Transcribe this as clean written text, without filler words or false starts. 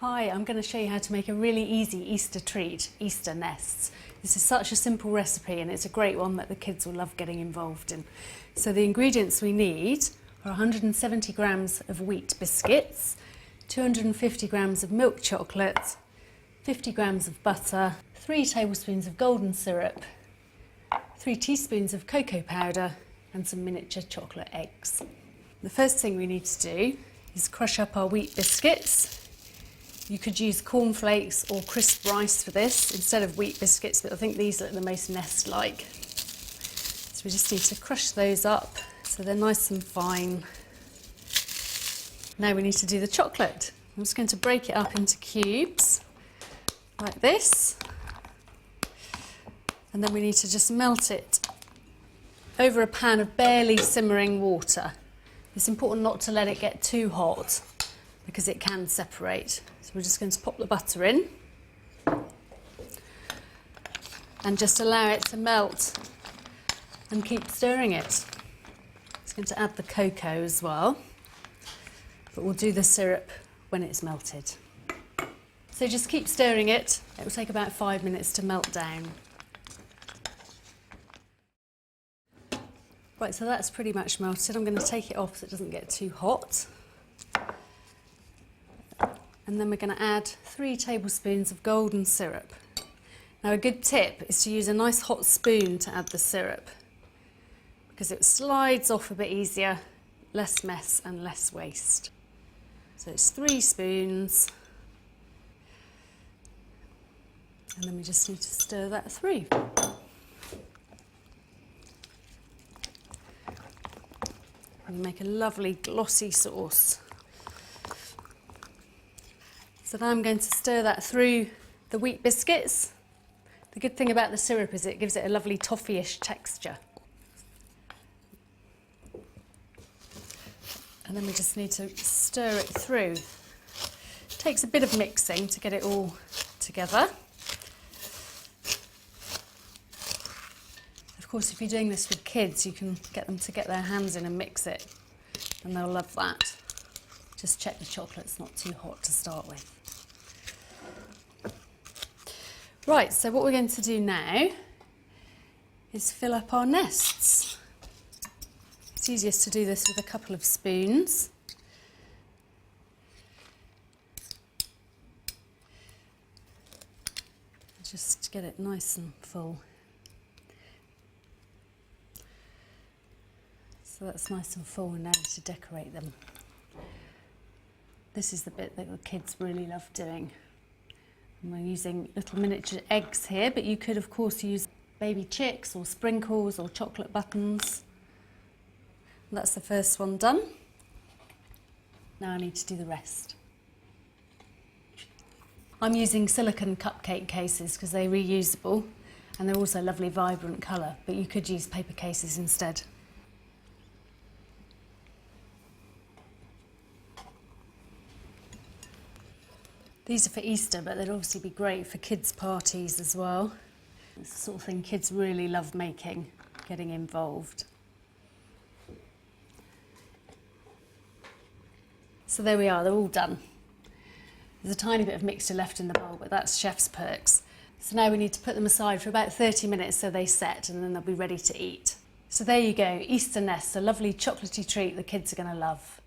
Hi, I'm going to show you how to make a really easy Easter treat, Easter nests. This is such a simple recipe and it's a great one that the kids will love getting involved in. So the ingredients we need are 170 grams of wheat biscuits, 250 grams of milk chocolate, 50 grams of butter, 3 tablespoons of golden syrup, 3 teaspoons of cocoa powder and some miniature chocolate eggs. The first thing we need to do is crush up our wheat biscuits. You could use cornflakes or crisp rice for this instead of wheat biscuits, but I think these look the most nest-like. So we just need to crush those up so they're nice and fine. Now we need to do the chocolate. I'm just going to break it up into cubes like this. And then we need to just melt it over a pan of barely simmering water. It's important not to let it get too hot because it can separate. So we're just going to pop the butter in and just allow it to melt and keep stirring it. It's going to add the cocoa as well, but we'll do the syrup when it's melted. So just keep stirring it. It will take about 5 minutes to melt down. Right, so that's pretty much melted. I'm going to take it off so it doesn't get too hot. And then we're going to add 3 tablespoons of golden syrup. Now a good tip is to use a nice hot spoon to add the syrup because it slides off a bit easier, less mess and less waste. So it's 3 spoons. And then we just need to stir that through. And make a lovely glossy sauce. So now I'm going to stir that through the wheat biscuits. The good thing about the syrup is it gives it a lovely toffee-ish texture. And then we just need to stir it through. It takes a bit of mixing to get it all together. Of course, if you're doing this with kids, you can get them to get their hands in and mix it, and they'll love that. Just check the chocolate's not too hot to start with. Right, so what we're going to do now is fill up our nests. It's easiest to do this with a couple of spoons. Just get it nice and full. So that's nice and full, and now to decorate them. This is the bit that the kids really love doing. And we're using little miniature eggs here, but you could of course use baby chicks or sprinkles or chocolate buttons. And that's the first one done. Now I need to do the rest. I'm using silicone cupcake cases because they're reusable and they're also lovely vibrant colour, but you could use paper cases instead. These are for Easter, but they'd obviously be great for kids' parties as well. It's the sort of thing kids really love making, getting involved. So there we are, they're all done. There's a tiny bit of mixture left in the bowl, but that's chef's perks. So now we need to put them aside for about 30 minutes so they set, and then they'll be ready to eat. So there you go, Easter nests, a lovely chocolatey treat the kids are going to love.